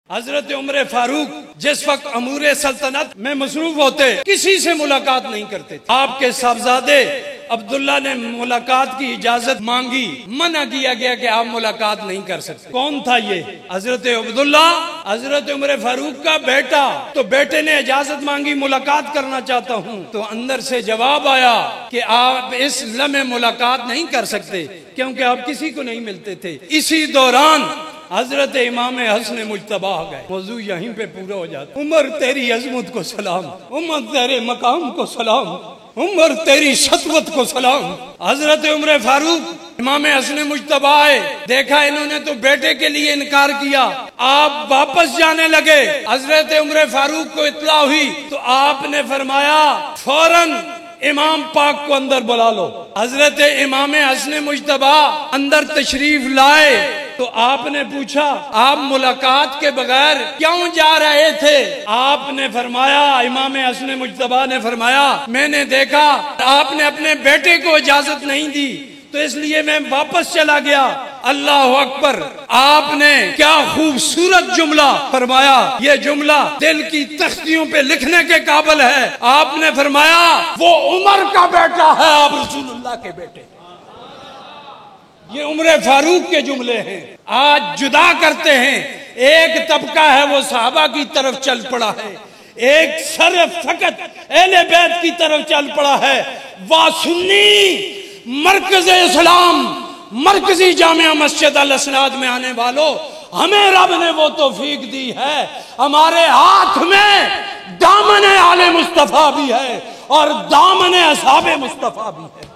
حضرت عمر فاروق جس وقت امور سلطنت میں مصروف ہوتے کسی سے ملاقات نہیں کرتے تھے۔ آپ کے صاحبزادے عبداللہ نے ملاقات کی اجازت مانگی، منع کیا گیا کہ آپ ملاقات نہیں کر سکتے۔ کون تھا یہ؟ حضرت عبداللہ، حضرت عمر فاروق کا بیٹا۔ تو بیٹے نے اجازت مانگی، ملاقات کرنا چاہتا ہوں۔ تو اندر سے جواب آیا کہ آپ اس لمحے ملاقات نہیں کر سکتے کیونکہ آپ کسی کو نہیں ملتے تھے۔ اسی دوران حضرت امام حسن مجتبی آ گئے۔ موضوع یہیں پہ پورا ہو جاتا۔ عمر تیری عظمت کو سلام، عمر تیرے مقام کو سلام، عمر تیری سطوت کو سلام۔ حضرت عمر فاروق امام حسن مجتبی آئے، دیکھا انہوں نے تو بیٹے کے لیے انکار کیا، آپ واپس جانے لگے۔ حضرت عمر فاروق کو اطلاع ہوئی تو آپ نے فرمایا فوراً امام پاک کو اندر بلا لو۔ حضرت امام حسن مجتبی اندر تشریف لائے تو آپ نے پوچھا آپ ملاقات کے بغیر کیوں جا رہے تھے؟ آپ نے فرمایا، امام حسن مجتبی نے فرمایا میں نے دیکھا آپ نے اپنے بیٹے کو اجازت نہیں دی تو اس لیے میں واپس چلا گیا۔ اللہ اکبر! آپ نے کیا خوبصورت جملہ فرمایا، یہ جملہ دل کی تختیوں پہ لکھنے کے قابل ہے۔ آپ نے فرمایا وہ عمر کا بیٹا ہے، آپ رسول اللہ کے بیٹے۔ یہ عمر فاروق کے جملے ہیں۔ آج جدا کرتے ہیں، ایک طبقہ ہے وہ صحابہ کی طرف چل پڑا ہے، ایک صرف فقط اہل بیت کی طرف چل پڑا ہے۔ وہ سنی مرکز اسلام، مرکزی جامعہ مسجد الاسناد میں آنے والوں، ہمیں رب نے وہ توفیق دی ہے، ہمارے ہاتھ میں دامن آل مصطفیٰ بھی ہے اور دامن اصحاب مصطفیٰ بھی ہے۔